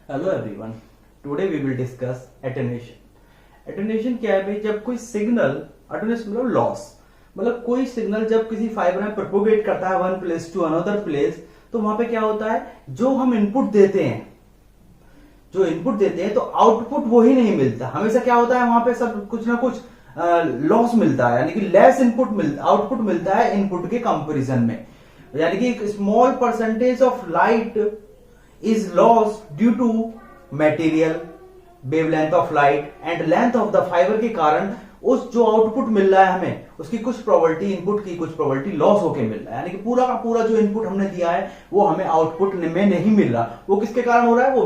Hello everyone, today we will discuss attenuation. Attenuation क्या है भाई? जब कोई सिग्नल, एटेन्यूएशन मतलब लॉस, मतलब कोई सिग्नल जब किसी फाइबर में प्रोपोगेट करता है one place to another place, तो वहां पे क्या होता है, जो हम इनपुट देते हैं, तो आउटपुट वो ही नहीं मिलता। हमेशा क्या होता है, वहां पे सब कुछ ना कुछ लॉस मिलता है, यानी कि लेस आउटपुट मिलता है इनपुट के कंपैरिजन में। यानी कि small percentage of light is lost due to material, wavelength of light and length of the fiber के कारण उस जो आउटपुट मिल रहा है हमें, उसकी कुछ प्रोबेबिलिटी, इनपुट की कुछ प्रोबेबिलिटी लॉस होके मिल रहा है। यानी कि पूरा का पूरा जो इनपुट हमने दिया है वो हमें आउटपुट में नहीं मिल रहा। वो किसके कारण हो रहा है? वो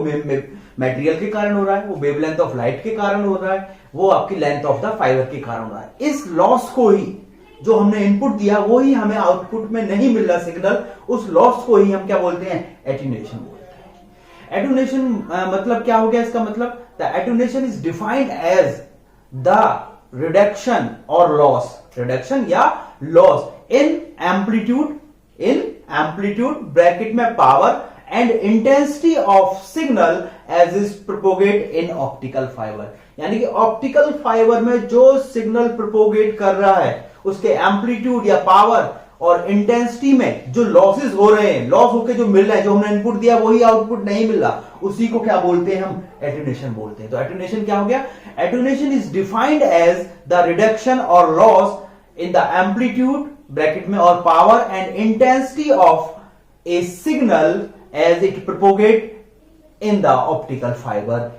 मटेरियल के कारण हो रहा है, वो वेवलेंथ ऑफ लाइट के कारण हो रहा है, वो आपकी लेंथ ऑफ द फाइबर के कारण हो रहा है। इस लॉस को ही, जो हमने इनपुट दिया वो ही हमें आउटपुट में नहीं मिल रहा सिग्नल, उस लॉस को ही हम क्या बोलते हैं? एटेन्यूएशन बोलते हैं। एटेन्यूएशन मतलब क्या हो गया? इसका मतलब the attenuation is defined as the reduction और लॉस, रिडक्शन या लॉस इन एम्पलीट्यूड ब्रैकेट में power and intensity of signal as is propagate in optical fibre. यानी कि ऑप्टिकल फाइबर में जो सिग्नल प्रोपोगेट कर रहा है उसके एम्पलीट्यूड या पावर और इंटेंसिटी में जो लॉसेस हो रहे हैं, लॉस होके जो मिल रहा है, जो हमने इनपुट दिया वही आउटपुट नहीं मिल रहा, उसी को क्या बोलते हैं? हम एटेन्यूएशन बोलते हैं। तो एटेन्यूएशन क्या हो गया? Attenuation is defined as the reduction और loss in the amplitude bracket में और power and intensity of a signal as it propagate in the optical fibre.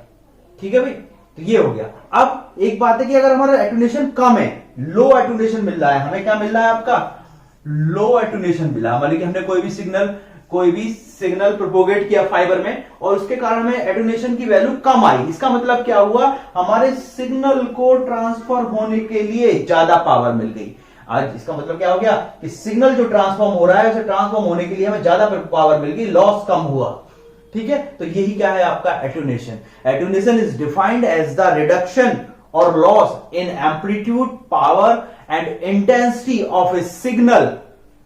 ठीक है भाई, तो ये हो गया। अब एक बात है कि अगर हमारा एटेन्यूएशन कम है, लो एटेन्यूएशन मिल रहा है, हमें क्या मिल रहा है? आपका लो एटेन्यूएशन मिला, मतलब कि हमने कोई भी सिग्नल प्रोपोगेट किया फाइबर में और उसके कारण हमें एटेन्यूएशन की वैल्यू कम आई। इसका मतलब क्या हुआ? हमारे सिग्नल को ट्रांसफर होने के लिए ज्यादा पावर मिल गई। आज इसका मतलब क्या हो गया कि सिग्नल जो ट्रांसफॉर्म हो रहा है उसे ट्रांसफॉर्म होने के लिए हमें ज्यादा पावर मिल गई, लॉस कम हुआ। ठीक है, तो यही क्या है आपका attenuation. Attenuation is defined as the reduction or loss in amplitude, power and intensity of a signal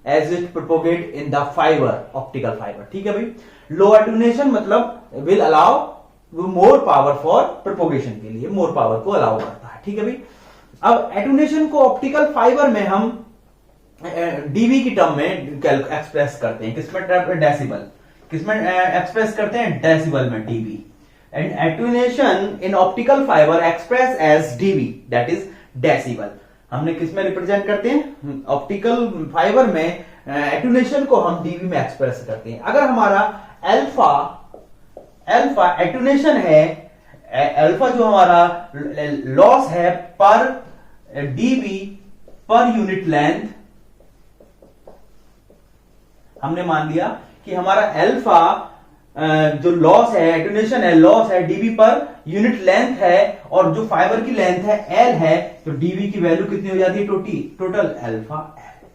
as it propagate in the fiber, optical fiber। ठीक है भाई। low attenuation मतलब will allow more power for propagation के लिए, more power को allow करता है। ठीक है भाई। अब attenuation को ऑप्टिकल फाइबर में हम dB की टर्म में एक्सप्रेस करते हैं। किसमें? डेसिबल। किसमें एक्सप्रेस करते हैं? डेसिबल में, dB। And attenuation in optical fiber expressed as dB, that is decibel। हमने किसमें रिप्रेजेंट करते हैं? ऑप्टिकल फाइबर में एटेन्यूएशन को हम dB में एक्सप्रेस करते हैं। अगर हमारा अल्फा एटेन्यूएशन है, अल्फा जो हमारा लॉस है पर dB पर यूनिट लेंथ, हमने मान लिया कि हमारा अल्फा जो लॉस है, एटेन्यूएशन है, लॉस है डीबी पर यूनिट लेंथ है, और जो फाइबर की लेंथ है एल है, तो डीबी की वैल्यू कितनी हो जाती है? Total alpha L.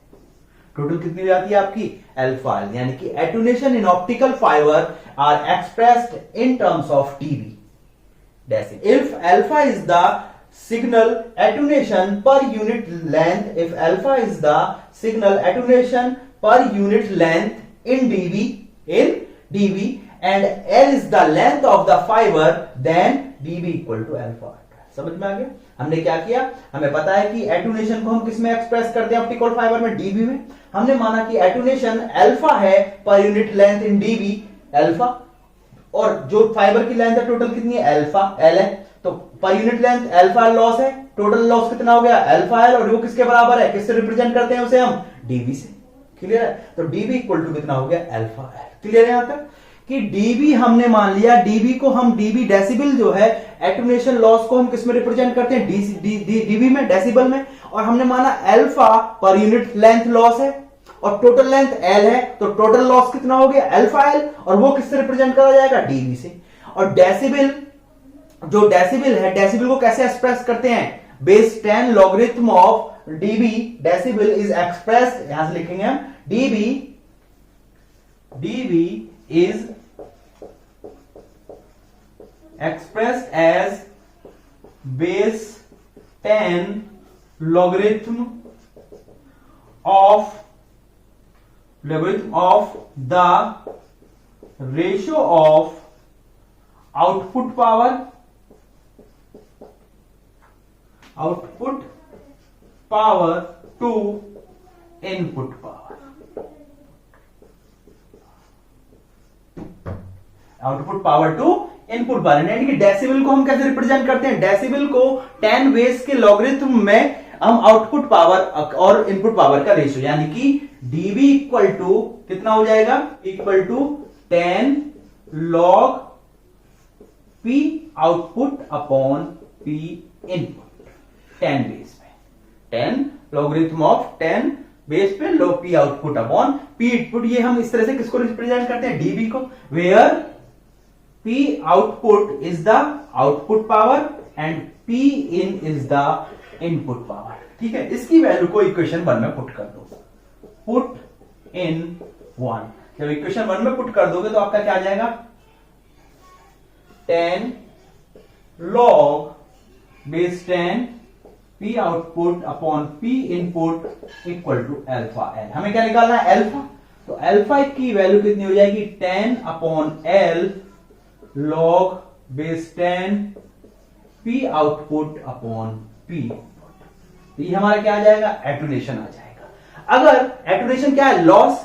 टोटल कितनी हो जाती है आपकी? Alpha L. यानी कि attenuation in optical fibre are expressed in terms of dB decibel. If alpha is the signal attenuation per unit length, if alpha is the signal attenuation per unit length in dB and L is the length of the fiber, then dB equal to alpha। समझ में आ गया? हमने क्या किया? हमें पता है कि एटेन्यूएशन को हम किस में एक्सप्रेस करते हैं? ऑप्टिकल फाइबर में, डीबी में। हमने माना कि एटेन्यूएशन अल्फा है per unit length in dB, alpha, और जो फाइबर की लेंथ है टोटल कितनी है? अल्फा एल है, तो per unit length alpha loss है, टोटल लॉस कितना हो गया? अल्फा एल, और वो किसके बराबर है? किससे रिप्रेजेंट करते हैं उसे हम? डीबी से। क्लियर है? तो डीबी इक्वल टू कितना हो गया? Alpha L. क्लियर है यहां तक कि डीबी हमने मान लिया, डीबी को हम डीबी डेसिबल जो है, एटेन्यूएशन लॉस को हम किसमें रिप्रेजेंट करते हैं? डीबी में, डेसिबल में। और हमने माना alpha per unit length loss है और टोटल लेंथ एल है, तो टोटल लॉस कितना हो गया? अल्फा एल, और वो किससे रिप्रेजेंट करा जाएगा? डीबी से। और डेसिबल, जो डेसिबल है, डेसिबल को कैसे एक्सप्रेस करते हैं? Base 10 logarithm of dB decibel is expressed, यहां से लिखेंगे हम, dB is expressed as base 10 logarithm of the ratio of output power to input power, output power to input power. यानी कि डेसिबल को हम कैसे रिप्रेजेंट करते हैं, डेसिबल को 10 बेस के लॉगरिथम में हम आउटपुट पावर और इनपुट पावर का रेशियो, यानी कि डीबी इक्वल टू कितना हो जाएगा, equal to 10 log P output upon P input, 10 base में, 10 लॉगरिथम ऑफ 10 बेस पे log P output upon P input. ये हम इस तरह से किसको रिप्रेजेंट करते हैं, डीबी को, where P output is the output power and P in is the input power. ठीक है, इसकी वैल्यू को इक्वेशन 1 में पुट कर दो, पुट इन 1। जब इक्वेशन 1 में पुट कर दोगे तो आपका क्या आ जाएगा, 10 log base 10 P output upon P input equal to alpha L. हमें क्या निकालना है, अल्फा। तो अल्फा की वैल्यू कितनी हो जाएगी, 10 upon L log base 10 P output upon P input. ये हमारा क्या आ जाएगा, एटुनेशन आ जाएगा। अगर एटुनेशन क्या है, लॉस,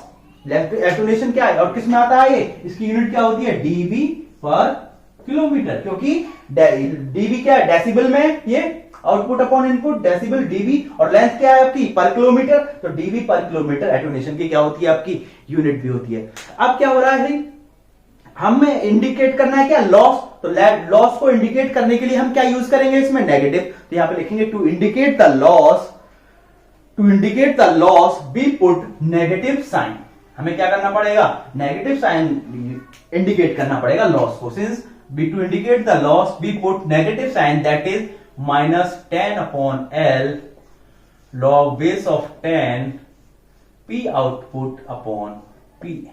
एटुनेशन क्या है और किस में आता है ये, इसकी यूनिट क्या होती है, डीबी पर किलोमीटर, क्योंकि डीबी क्या है, डेसिबल में ये output upon input, decibel dB, और लेंथ क्या है आपकी, पर किलोमीटर, तो डीबी पर किलोमीटर एटुनेशन की क्या होती है, आपकी यूनिट भी होती है। अब क्या हो रहा है, हमें इंडिकेट करना है क्या, लॉस। तो लॉस को इंडिकेट करने के लिए हम क्या यूज करेंगे इसमें, नेगेटिव। तो यहां पे लिखेंगे to indicate the loss be put negative sign. हमें क्या करना पड़ेगा, नेगेटिव साइन इंडिकेट करना पड़ेगा लॉस को। Since be to indicate the loss be put negative sign, that is -10 upon L log base of 10 P output upon P.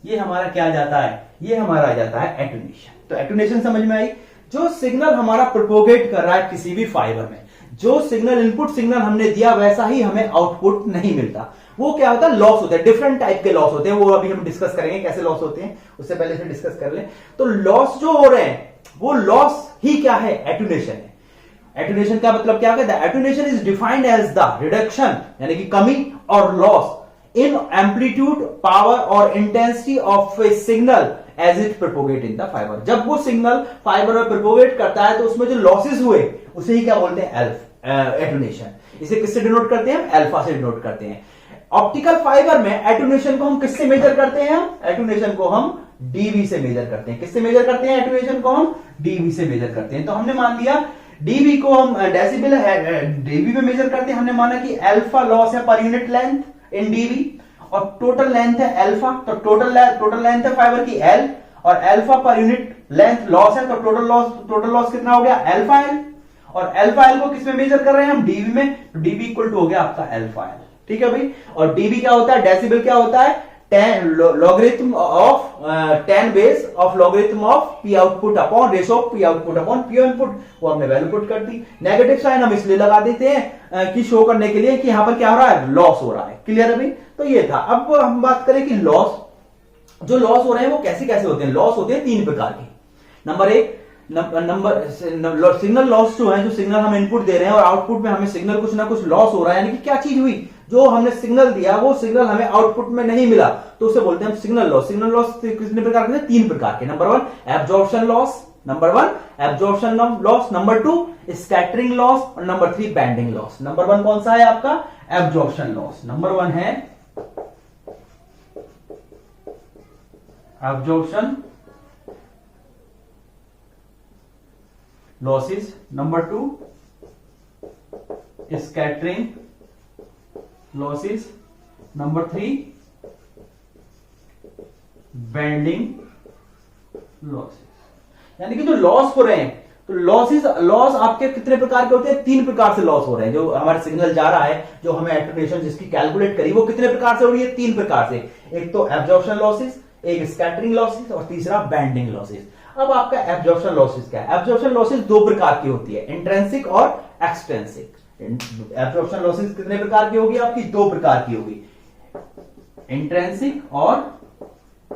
ये हमारा क्या आ जाता है, ये हमारा आ जाता है एटुनेशन। तो एटुनेशन समझ में आई, जो सिग्नल हमारा प्रोपोगेट कर रहा है किसी भी फाइबर में, जो सिग्नल इनपुट सिग्नल हमने दिया वैसा ही हमें आउटपुट नहीं मिलता, वो क्या होता है, लॉस होता है। डिफरेंट टाइप के लॉस होते हैं, वो अभी हम डिस्कस करेंगे कैसे लॉस होते हैं, उससे पहले से डिस्कस कर ले। तो लॉस जो हो रहे हैं वो लॉस ही क्या है, एटुनेशन है। एटुनेशन का मतलब क्या कहता है, attenuation is defined as the reduction, यानी कि कमी और लॉस इन एम्पलीट्यूड, पावर और intensity of a signal as it propagate in the fibre. जब वो सिग्नल फाइबर में प्रोपोगेट करता है तो उसमें जो लॉसेस हुए उसे ही क्या बोलते हैं, एटुनेशन। इसे किससे डिनोट करते हैं, अल्फा से डिनोट करते हैं। ऑप्टिकल फाइबर में एटुनेशन को हम किससे मेजर करते हैं, एटुनेशन को हम डीबी से मेजर करते हैं। किससे मेजर करते हैं, एटुनेशन को हम डीबी से मेजर करते हैं। तो हमने मान लिया डीबी को हम डेसिबल डीबी में मेजर करते हैं। हमने माना कि अल्फा लॉस है per unit length in dB, और टोटल लेंथ है अल्फा, तो टोटल लेंथ है फाइबर की एल, और alpha per unit length loss है, तो टोटल लॉस कितना हो गया, अल्फा एल। और अल्फा एल को किसमें मेजर कर रहे हैं हम, डीबी में, तो डीबी इक्वल टू हो गया आपका अल्फा एल। ठीक है भाई, और डीबी क्या होता है, डेसिबल क्या होता है, 10 logarithm of 10 base of logarithm of p output upon ratio of p output upon p input। वो हमने वैल्यू पुट कर दी। नेगेटिव साइन हम इसलिए लगा देते हैं कि शो करने के लिए कि यहां पर क्या हो रहा है, लॉस हो रहा है। क्लियर है भाई, तो ये था। अब हम बात करें कि लॉस, जो लॉस हो रहे हैं वो कैसे कैसे होते हैं। लॉस होते हैं 3 प्रकार के। नंबर 1, सिग्नल लॉस जो है, जो सिग्नल हम इनपुट दे रहे हैं और आउटपुट में हमें सिग्नल कुछ ना कुछ लॉस हो रहा है, यानी कि क्या चीज हुई, जो हमने सिग्नल दिया वो सिग्नल हमें आउटपुट में नहीं मिला, तो उसे बोलते हैं हम सिग्नल लॉस। सिग्नल लॉस कितने प्रकार के, 3 प्रकार के। Number 1 absorption loss, number 2 scattering loss, और नंबर 3 बैंडिंग लॉस। नंबर 1 कौन सा है आपका, एब्जॉर्प्शन लॉस। नंबर 1 है absorption losses, number 2 scattering losses, number 3 bending losses. यानी कि जो लॉस हो रहे हैं, तो लॉस आपके कितने प्रकार के होते हैं, 3 प्रकार से लॉस हो रहे हैं। जो हमारा सिग्नल जा रहा है, जो हमें एटुनेशन जिसकी कैलकुलेट करी, वो कितने प्रकार से हो रही है, 3 प्रकार से। एक तो एब्जॉर्प्शन लॉसेस, एक स्कैटरिंग लॉसेस, और तीसरा बैंडिंग लॉसेस। अब आपका एब्जॉर्प्शन लॉसेस क्या है, एब्जॉर्प्शन लॉसेस 2 प्रकार की होती है, इंट्रिंसिक और एक्सट्रिंसिक। एब्जॉर्प्शन लॉसेस कितने प्रकार की होगी आपकी, 2 प्रकार की होगी, इंट्रिंसिक और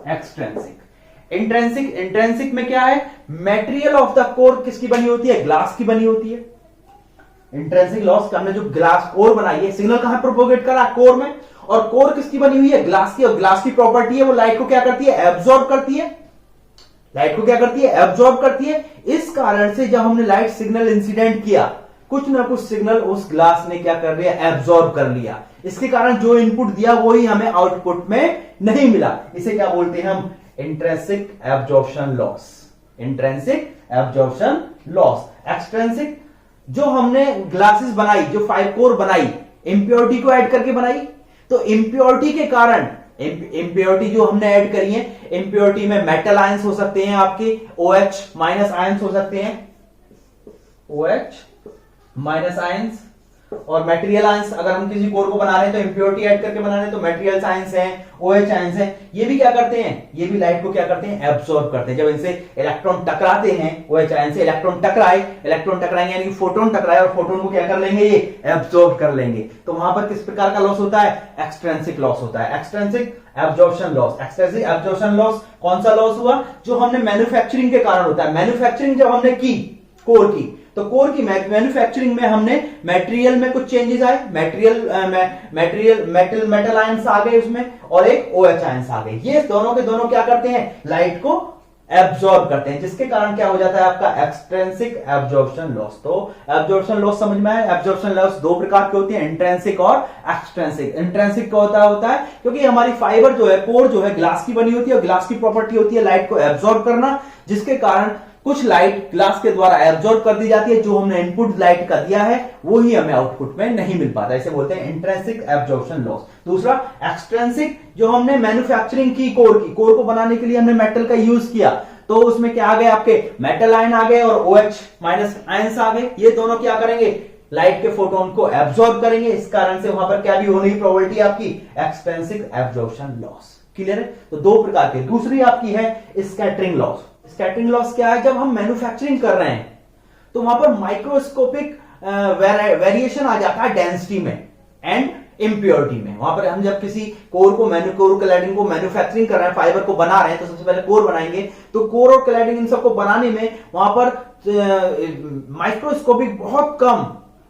एक्सट्रिंसिक। इंट्रेंसिक में क्या है, मेटेरियल ऑफ द कोर किसकी बनी होती है, ग्लास की बनी होती है। इंट्रेंसिक लॉस हमने जो ग्लास कोर बनाई है, सिग्नल कहां प्रोपोगेट करा, कोर में, और कोर किसकी बनी हुई है, ग्लास की, और ग्लास की प्रॉपर्टी है वो लाइट को क्या करती है, एब्जॉर्ब करती है। लाइट को क्या करती है, एब्जॉर्ब करती है। इस कारण से जब हमने लाइट सिग्नल इंसिडेंट किया, कुछ ना कुछ सिग्नल उस ग्लास ने क्या कर लिया, एब्जॉर्ब कर लिया। इसके कारण जो इनपुट दिया वही हमें आउटपुट में नहीं मिला। इसे क्या बोलते हैं हम, intrinsic absorption loss. Intrinsic absorption loss. Extrinsic, जो हमने ग्लासेस बनाई, जो 5 कोर बनाई, इंप्योरिटी को ऐड करके बनाई, तो इंप्योरिटी के कारण, इंप्योरिटी जो हमने ऐड करी है, इंप्योरिटी में मेटल आयंस हो सकते हैं आपके, OH माइनस आयंस हो सकते हैं, OH माइनस आयंस, और मटेरियल आयंस। अगर हम किसी कोर को बना रहे हैं तो इंप्योरिटी ऐड करके बना रहे हैं तो मटेरियल आयंस हैं, OH आयंस हैं। ये भी क्या करते हैं, ये भी लाइट को क्या करते हैं, एब्सॉर्ब करते हैं। जब इनसे इलेक्ट्रॉन टकराते हैं, OH आयंस से इलेक्ट्रॉन टकराएंगे यानी कि फोटोन टकराए, और फोटोन को क्या कर लेंगे, ये एब्सॉर्ब कर लेंगे। तो वहां पर किस प्रकार का लॉस होता है, एक्सट्रिंसिक लॉस होता है, extrinsic absorption loss. Extrinsic absorption loss कौन सा लॉस हुआ, जो हमने मैन्युफैक्चरिंग के कारण होता है। मैन्युफैक्चरिंग जब हमने की कोर की, तो कोर की मैन्युफैक्चरिंग में हमने मटेरियल में कुछ चेंजेस आए, मेटल आयंस आ गए उसमें, और एक OH आयंस आ गए। ये दोनों के दोनों क्या करते हैं, लाइट को एब्जॉर्ब करते हैं, जिसके कारण क्या हो जाता है आपका एक्सट्रिंसिक एब्जॉर्प्शन लॉस। तो एब्जॉर्प्शन लॉस समझ में आया। एब्जॉर्प्शन लॉस दो प्रकार के होते हैं, इंट्रिंसिक और एक्सट्रिंसिक। इंट्रिंसिक क्या होता है क्योंकि हमारी फाइबर जो है, कोर जो है, ग्लास की बनी होती है, और ग्लास की प्रॉपर्टी होती है लाइट को एब्जॉर्ब करना, जिसके कारण कुछ लाइट ग्लास के द्वारा एब्जॉर्ब कर दी जाती है, जो हमने इनपुट लाइट का दिया है वो ही हमें आउटपुट में नहीं मिल पाता। इसे बोलते हैं इंट्रिंसिक एब्जॉर्प्शन लॉस। दूसरा एक्सट्रिंसिक, जो हमने मैन्युफैक्चरिंग की कोर की, कोर को बनाने के लिए हमने मेटल का यूज किया, तो उसमें क्या आ गए, आपके मेटल आयन आ गए और OH माइनस आयंस आ गए। ये दोनों क्या करेंगे, लाइट के फोटोन को एब्जॉर्ब करेंगे। इस कारण से वहां पर क्या भी होने की प्रोबेबिलिटी आपकी, एक्सट्रिंसिक एब्जॉर्प्शन लॉस। क्लियर है। तो दो प्रकार के। दूसरी आपकी है स्कैटरिंग लॉस। स्कैटरिंग लॉस क्या है, जब हम मैन्युफैक्चरिंग कर रहे हैं तो वहां पर माइक्रोस्कोपिक वेरिएशन आ जाता है डेंसिटी में एंड इंप्योरिटी में। वहां पर हम जब किसी कोर क्लैडिंग को मैन्युफैक्चरिंग कर रहे हैं, फाइबर को बना रहे हैं, तो सबसे पहले कोर बनाएंगे, तो कोर और क्लैडिंग इन सबको बनाने में वहां पर माइक्रोस्कोपिक बहुत कम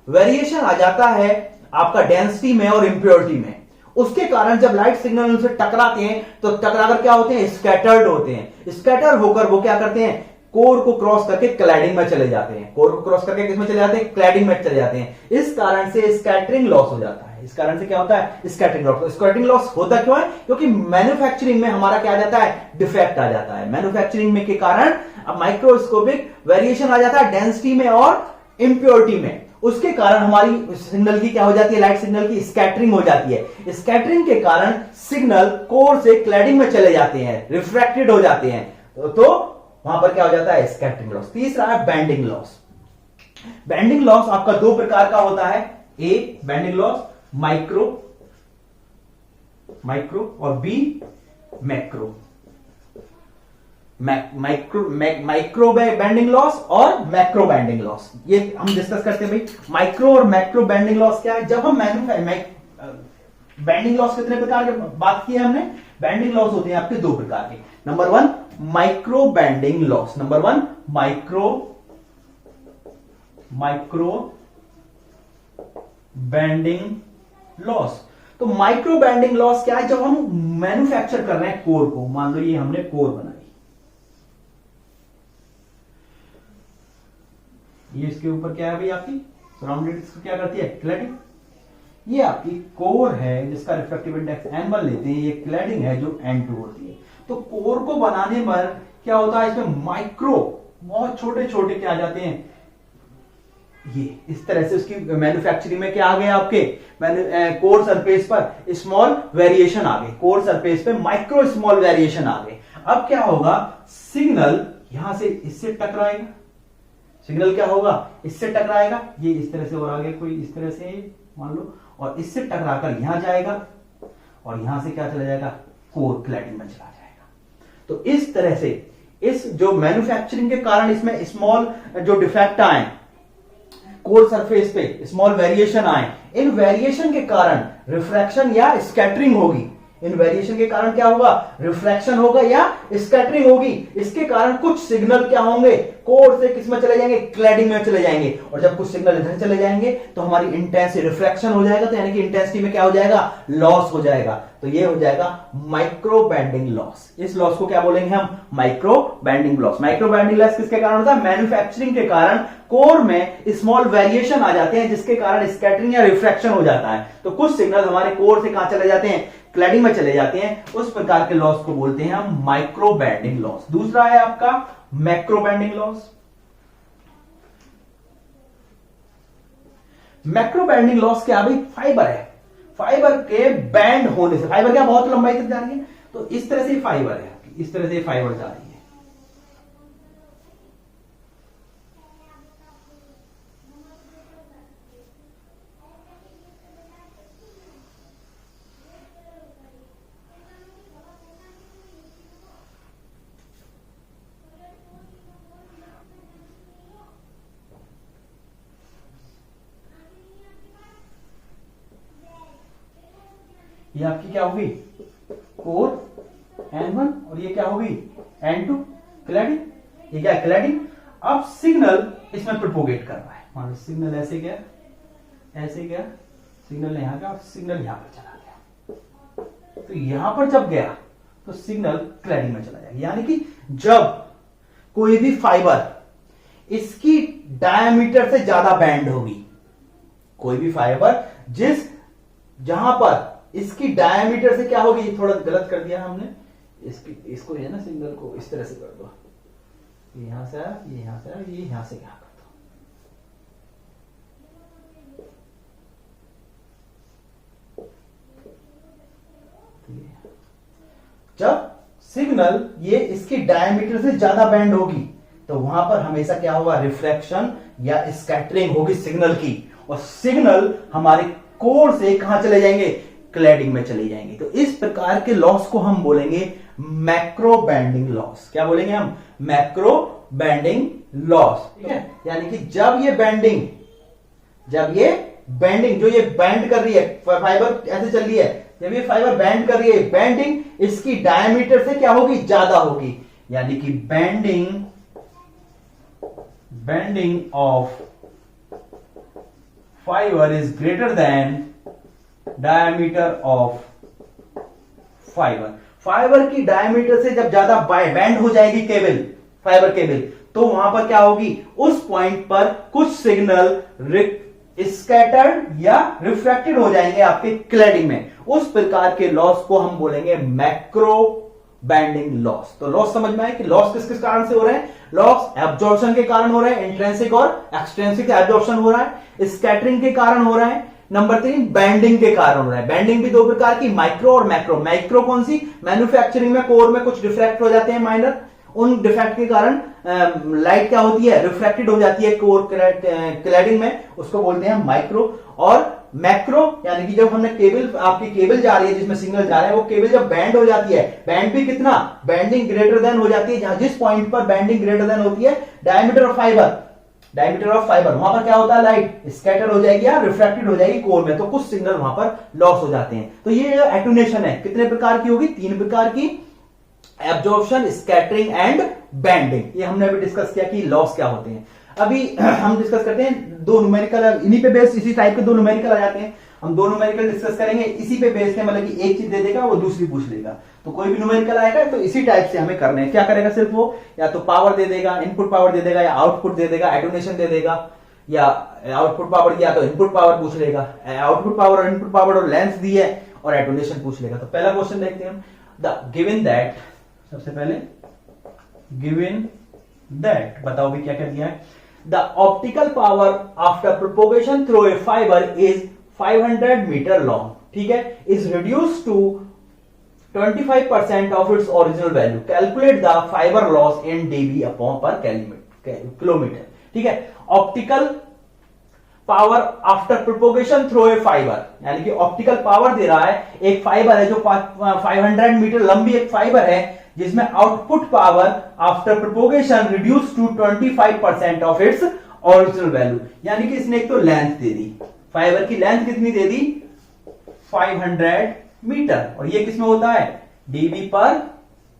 वेरिएशन आ जाता है आपका डेंसिटी में और इंप्योरिटी में। उसके कारण जब लाइट सिग्नल उनसे टकराते हैं तो टकराकर क्या होते हैं, स्कैटर्ड होते हैं। स्कैटर होकर वो क्या करते हैं, कोर को क्रॉस करके क्लैडिंग में चले जाते हैं। कोर को क्रॉस करके किसमें चले जाते हैं, क्लैडिंग में चले जाते हैं। इस कारण से स्कैटरिंग लॉस हो जाता है। इस कारण से क्या होता है, स्कैटरिंग लॉस। स्कैटरिंग लॉस होता क्यों है, क्योंकि मैन्युफैक्चरिंग में हमारा क्या आ जाता है, डिफेक्ट आ जाता है। मैन्युफैक्चरिंग में के कारण अब माइक्रोस्कोपिक वेरिएशन आ जाता है डेंसिटी में और इंप्योरिटी में। उसके कारण हमारी सिग्नल की क्या हो जाती है, लाइट सिग्नल की स्कैटरिंग हो जाती है। स्कैटरिंग के कारण सिग्नल कोर से क्लैडिंग में चले जाते हैं, रिफ्रैक्टेड हो जाते हैं, तो वहां पर क्या हो जाता है, स्कैटरिंग लॉस। तीसरा है बैंडिंग लॉस। बैंडिंग लॉस आपका दो प्रकार का होता है, ए बैंडिंग लॉस माइक्रो और B macro. Micro bending loss और मैक्रो बैंडिंग लॉस, ये हम डिस्कस करते हैं भाई। माइक्रो और मैक्रो बैंडिंग लॉस क्या है, जब हम बैंडिंग लॉस कितने प्रकार के बात की है हमने, बैंडिंग लॉस होते हैं आपके दो प्रकार के। Number one micro bending loss, number one micro bending loss. तो माइक्रो बैंडिंग लॉस क्या है, जब हम मैन्युफैक्चर कर रहे हैं कोर को, मान लो ये हमने कोर बनाई, ये इसके ऊपर क्या है भाई, आपकी सराउंडेड क्या करती है, क्लैडिंग। ये आपकी कोर है जिसका रिफ्रैक्टिव इंडेक्स N1 लेते हैं, ये क्लैडिंग है जो N2 होती है। तो कोर को बनाने पर क्या होता है, इसमें माइक्रो बहुत छोटे छोटे क्या आ जाते हैं, ये इस तरह से उसकी मैन्युफैक्चरिंग में क्या आ गए आपके, कोर सरफेस पर स्मॉल वेरिएशन आ गए, कोर सरफेस पे माइक्रो स्मॉल वेरिएशन आ गए। अब क्या होगा, सिग्नल यहां से इससे टकराएगा, सिग्नल क्या होगा, इससे टकराएगा, ये इस तरह से और आगे कोई इस तरह से मान लो, और इससे टकराकर यहां जाएगा और यहां से क्या चला जाएगा, कोर क्लैडिंग में चला जाएगा। तो इस तरह से इस जो मैन्युफैक्चरिंग के कारण इसमें स्मॉल जो डिफेक्ट आए कोर सरफेस पे, स्मॉल वेरिएशन आए, इन वेरिएशन के कारण रिफ्रैक्शन या स्कैटरिंग होगी। इन वेरिएशन के कारण क्या होगा, रिफ्लेक्शन होगा या स्कैटरिंग होगी। इसके कारण कुछ सिग्नल क्या होंगे, कोर से किस में चले जाएंगे, क्लैडिंग में चले जाएंगे। और जब कुछ सिग्नल इधर चले जाएंगे तो हमारी इंटेंसिटी रिफ्लेक्शन हो जाएगा, तो यानी कि इंटेंसिटी में क्या हो जाएगा, लॉस हो जाएगा। तो ये हो जाएगा माइक्रो बैंडिंग लॉस। इस लॉस को क्या बोलेंगे हम, micro bending loss. Micro bending loss किसके कारण होता है, मैन्युफैक्चरिंग के कारण कोर में स्मॉल वेरिएशन आ जाते हैं, जिसके कारण स्कैटरिंग या रिफ्रैक्शन हो जाता है। तो कुछ सिग्नल हमारे कोर से कहां चले जाते हैं, क्लैडिंग में चले जाते हैं। उस प्रकार के लॉस को बोलते हैं हम माइक्रो बैंडिंग लॉस। दूसरा है आपका macro bending loss. Macro bending loss क्या भाई, फाइबर है, फाइबर के बैंड होने से, फाइबर क्या बहुत लंबाई तक जा रही है, तो इस तरह से फाइबर है, इस तरह से फाइबर जा रही है। ये आपकी क्या होगी, कोर N1 और ये क्या होगी, N2 क्लैडिंग। ये क्या है, क्लैडिंग। अब सिग्नल इसमें प्रोपोगेट कर रहा है, मान लो सिग्नल ऐसे गया, ऐसे गया, सिग्नल यहां का, सिग्नल यहां पर चला गया। तो यहां पर जब गया तो सिग्नल क्लैडिंग में चला जाएगा। यानी कि जब कोई भी फाइबर इसकी डायमीटर से ज्यादा बैंड होगी, कोई भी फाइबर जहां पर इसकी डायमीटर से क्या होगी, थोड़ा गलत कर दिया हमने, इसको है ना, सिग्नल को इस तरह से कर दो, यहां से आया, ये यहां से आया, ये यहां से यहां कर दो। जब सिग्नल ये इसकी डायमीटर से ज्यादा बैंड होगी तो वहां पर हमेशा क्या होगा, रिफ्लेक्शन या स्कैटरिंग होगी सिग्नल की, और सिग्नल हमारे कोर से कहां चले जाएंगे, क्लैडिंग में चले जाएंगे। तो इस प्रकार के लॉस को हम बोलेंगे मैक्रो बैंडिंग लॉस। क्या बोलेंगे हम, मैक्रो बैंडिंग लॉस। ठीक है, यानी कि जब ये बैंडिंग जो ये बैंड कर रही है, फाइबर ऐसे चल रही है, जब ये फाइबर बैंड कर रही है, बैंडिंग इसकी डायमीटर से क्या होगी, ज्यादा होगी। यानी कि bending of fibre is greater than diameter of fibre. Fibre की डायमीटर से जब ज्यादा बैंड हो जाएगी केबल, फाइबर केबल, तो वहां पर क्या होगी, उस पॉइंट पर कुछ सिग्नल स्कैटर्ड या रिफ्रैक्टेड हो जाएंगे आपके क्लैडिंग में। उस प्रकार के लॉस को हम बोलेंगे मैक्रो बैंडिंग लॉस। तो लॉस समझ में आए कि लॉस किस किस कारण से हो रहे हैं, लॉस एब्जॉर्प्शन के कारण हो रहे हैं, इंट्रिंसिक और एक्सट्रिंसिक एब्जॉर्प्शन हो रहा है, स्कैटरिंग के कारण हो रहा है, नंबर 3 बैंडिंग के कारण हो रहा है। बैंडिंग भी दो प्रकार की, माइक्रो और मैक्रो। माइक्रो कौन सी, मैन्युफैक्चरिंग में कोर में कुछ डिफेक्ट हो जाते हैं माइनर, उन डिफेक्ट के कारण लाइट क्या होती है, रिफ्रैक्टेड हो जाती है कोर क्लैडिंग में, उसको बोलते हैं माइक्रो। और मैक्रो यानी कि जब हमने आपकी केबल जा रही है जिसमें सिग्नल जा रहा है, वो केबल जब बैंड हो जाती है, बैंड भी कितना, बैंडिंग ग्रेटर देन हो जाती है, जहां जिस पॉइंट पर बैंडिंग ग्रेटर देन होती है डायमीटर ऑफ फाइबर, वहां पर क्या होता है, लाइट स्कैटर हो जाएगी या रिफ्रैक्टेड हो जाएगी कोर में, तो कुछ सिग्नल वहां पर लॉस हो जाते हैं। तो ये एटूनेशन है, कितने प्रकार की होगी, 3 प्रकार की, एब्जॉर्प्शन, स्कैटरिंग एंड बैंडिंग। ये हमने अभी डिस्कस किया कि लॉस क्या होते हैं। अभी हम डिस्कस करते हैं दो न्यूमेरिकल, इन्हीं पे बेस्ड इसी टाइप के दो न्यूमेरिकल आ जाते हैं। हम दो न्यूमेरिकल डिस्कस करेंगे इसी पे बेस्ड है, मतलब कि एक चीज दे देगा वो दूसरी पूछ लेगा। तो कोई भी न्यूमेरिकल आएगा तो इसी टाइप से हमें करना है। क्या करेगा, सिर्फ वो या तो पावर दे देगा, इनपुट पावर दे देगा, या आउटपुट दे देगा, एटोनेशन दे देगा, या आउटपुट पावर या तो इनपुट पावर पूछ लेगा, आउटपुट पावर और इनपुट पावर और लेंथ दी है और एटोनेशन पूछ लेगा। तो पहला क्वेश्चन देखते हैं हम, द गिवन दैट, सबसे पहले गिवन दैट बताओ भी क्या क्या दिया है। The optical power after propagation through a fiber is 500 meter long, ठीक है, is reduced to 25% of its original value. Calculate the fiber loss in dB upon per kilometer. ठीक है, optical power after propagation through a fibre, यानी कि optical power दे रहा है, एक fibre है जो 500 मीटर लंबी एक फाइबर है, जिसमें output power after propagation reduce to 25% of its original value. यानी कि इसने एक तो लेंथ दे दी, फाइबर की लेंथ कितनी दे दी, 500 मीटर, और ये किसमें होता है, डीबी पर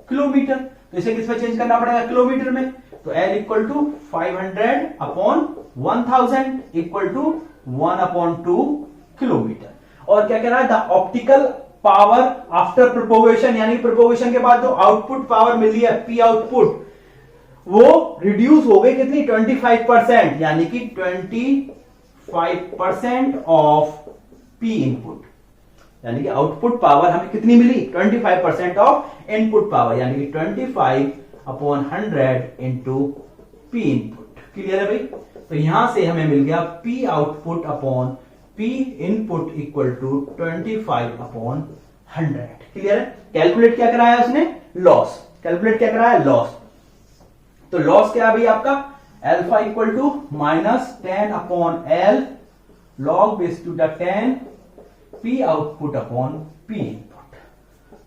किलोमीटर। तो इसे किसमें चेंज करना पड़ेगा, किलोमीटर में। तो L equal to 500 upon 1000 equal to 1/2 kilometre. और क्या कह रहा है, the optical power after propagation, यानी प्रोपोगेशन के बाद जो आउटपुट पावर मिली है पी आउटपुट, वो रिड्यूस हो गई कितनी, 25%, यानी कि 25% ऑफ पी इनपुट, यानी कि आउटपुट पावर हमें कितनी मिली, 25% ऑफ इनपुट पावर, यानी कि 25/100 इंटू पी इनपुट। क्लियर है भाई। तो यहां से हमें मिल गया P output upon P input equal to 25/100। Clear है। कैलकुलेट क्या कराया उसने, लॉस। कैलकुलेट क्या कराया, लॉस। तो लॉस क्या है भाई आपका, alpha equal to -10/L log base to the 10 P output upon P input.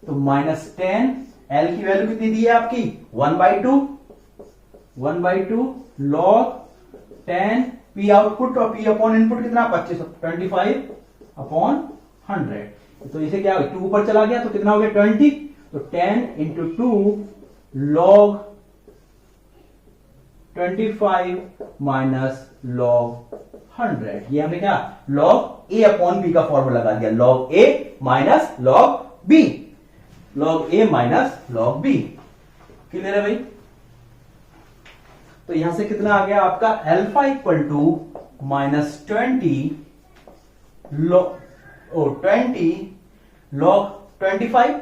तो -10, L की वैल्यू कितनी दी है आपकी, 1/2 log 10 पी आउटपुट, और पी अपॉन इनपुट कितना, 25/100। तो इसे क्या, 2 ऊपर चला गया तो कितना हो गया, 20। तो 10 इंटू 2 log 25 माइनस log 100। ये हमें क्या, log A अपॉन B का फॉर्मूला लगा दिया, log A minus log B, log A minus log B। Clear है भाई। तो यहां से कितना आ गया आपका, अल्फा इक्वल टू -20 log 25।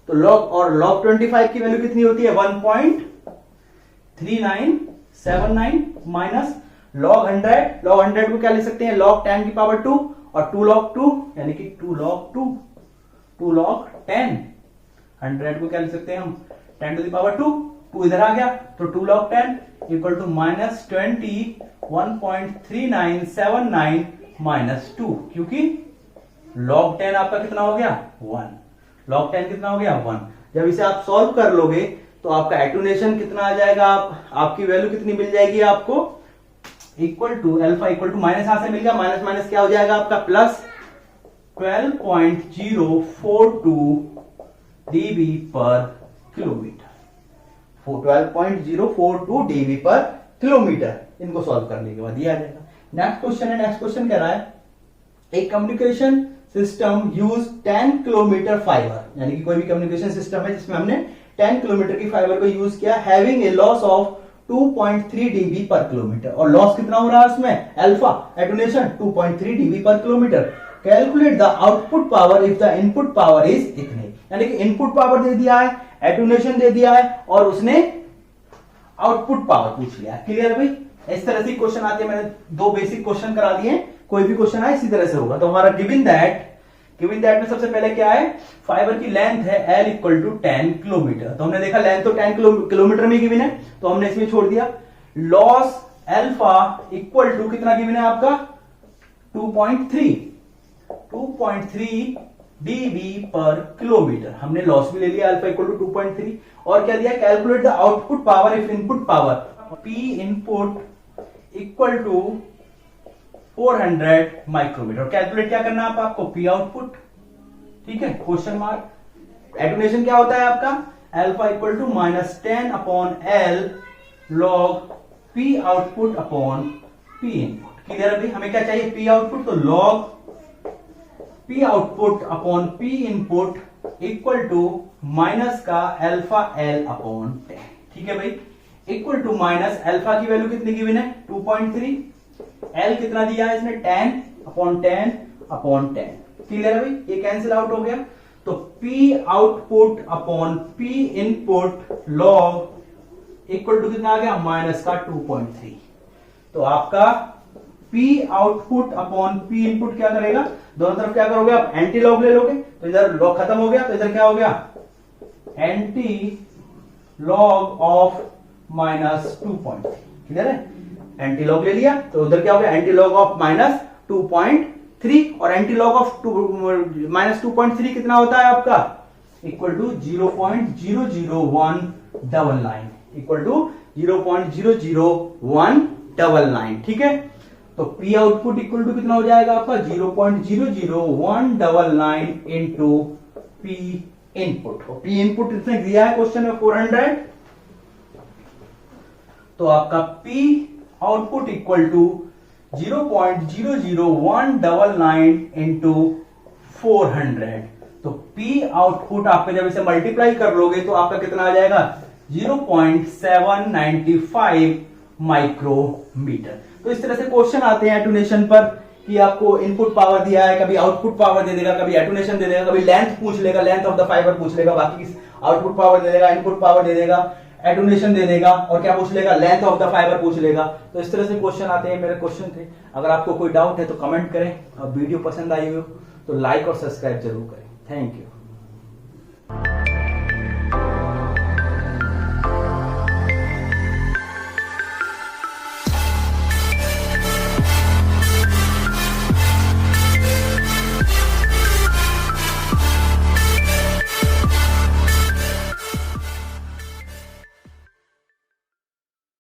तो log और log 25 की वैल्यू कितनी होती है, 1.3979 माइनस log 100 को क्या लिख सकते हैं, log 10 की पावर 2 और 2 log 2, यानी कि 2 log 10। 100 को क्या लिख सकते हैं हम, 10 टू द पावर 2, 2 इधर आ गया तो 2 log 10 इक्वल टू -20 1.3979 माइनस 2, क्योंकि log 10 आपका कितना हो गया, 1। log 10 कितना हो गया, 1। जब इसे आप सॉल्व कर लोगे तो आपका एटुनेशन कितना आ जाएगा, आपकी वैल्यू कितनी मिल जाएगी आपको, equal to alpha equal to minus यहां से मिल गया, माइनस माइनस क्या हो जाएगा आपका, प्लस 12.042 dB पर किलोमीटर। 12.042 dB पर किलोमीटर। इनको सॉल्व करने के बाद ये आ जाएगा। नेक्स्ट क्वेश्चन है, नेक्स्ट क्वेश्चन कह रहा है, एक communication system use 10 kilometre fibre, यानी कि कोई भी कम्युनिकेशन सिस्टम है जिसमें हमने 10 किलोमीटर की फाइबर को यूज किया, having a loss of 2.3 dB पर किलोमीटर। और लॉस कितना हो रहा है उसमें, अल्फा, एटुनेशन 2.3 dB पर kilometre. Calculate the output power if the input power is इतने, यानी कि इनपुट पावर दे दिया है, एटुनेशन दे दिया है, और उसने आउटपुट पावर पूछ लिया। क्लियर है भाई। इस तरह से क्वेश्चन आते हैं, मैंने 2 बेसिक क्वेश्चन करा दिए, कोई भी क्वेश्चन आए इसी तरह से होगा। तो हमारा गिवन दैट में सबसे पहले क्या है, फाइबर की लेंथ है L इक्वल टू 10 किलोमीटर। तो हमने देखा लेंथ तो 10 किलोमीटर में गिवन है, तो हमने इसमें छोड़ दिया। लॉस अल्फा इक्वल टू कितना गिवन है आपका, 2.3 dB पर किलोमीटर। हमने लॉस भी ले लिया, अल्फा इक्वल टू 2.3। और क्या दिया, calculate the output power if input power P input equal to 400 micrometre. Calculate क्या करना है आपको, P आउटपुट। ठीक है, क्वेश्चन मार्क। एटुनेशन क्या होता है आपका, alpha equal to -10/L log P output upon P input. Clear है भाई। हमें क्या चाहिए, P आउटपुट, तो log P output upon P input equal to minus का अल्फा L अपॉन 10। ठीक है भाई, इक्वल टू माइनस अल्फा की वैल्यू कितनी गिवन है, 2.3, L कितना दिया है इसने, 10/10/10। क्लियर है भाई, ये कैंसिल आउट हो गया। तो P output upon P input log equal to कितना आ गया, माइनस का 2.3। तो आपका P output upon P input क्या करेगा, दोनों तरफ क्या करोगे आप, एंटी लॉग ले लोगे, तो इधर लॉग खत्म हो गया, तो इधर क्या हो गया, एंटी लॉग ऑफ -2.3। क्लियर है, एंटी लॉग ले लिया, तो उधर क्या हो गया, एंटी लॉग ऑफ -2.3, और एंटी लॉग ऑफ -2.3 कितना होता है आपका, इक्वल टू 0.00199, इक्वल टू 0.00199। ठीक है, तो P आउटपुट इक्वल टू कितना हो जाएगा आपका, 0.00199 into P input. P input इसने दिया है क्वेश्चन में 400, तो आपका P output equal to 0.00199 into 400। तो P आउटपुट आपके जब इसे मल्टीप्लाई कर लोगे तो आपका कितना आ जाएगा 0.795 माइक्रोमीटर। तो इस तरह से क्वेश्चन आते हैं एटूनेशन पर कि आपको इनपुट पावर दिया है, कभी आउटपुट पावर दे देगा, कभी एटूनेशन दे देगा, कभी लेंथ पूछ लेगा, लेंथ ऑफ द फाइबर पूछ लेगा, बाकी आउटपुट पावर दे देगा, इनपुट पावर दे देगा, एटूनेशन दे देगा और क्या पूछ लेगा, लेंथ ऑफ द फाइबर पूछ लेगा। तो इस तरह से क्वेश्चन आते हैं, मेरे क्वेश्चन थे। अगर आपको कोई डाउट है तो कमेंट करें और वीडियो पसंद आई हो तो लाइक और सब्सक्राइब जरूर करें। Thank you.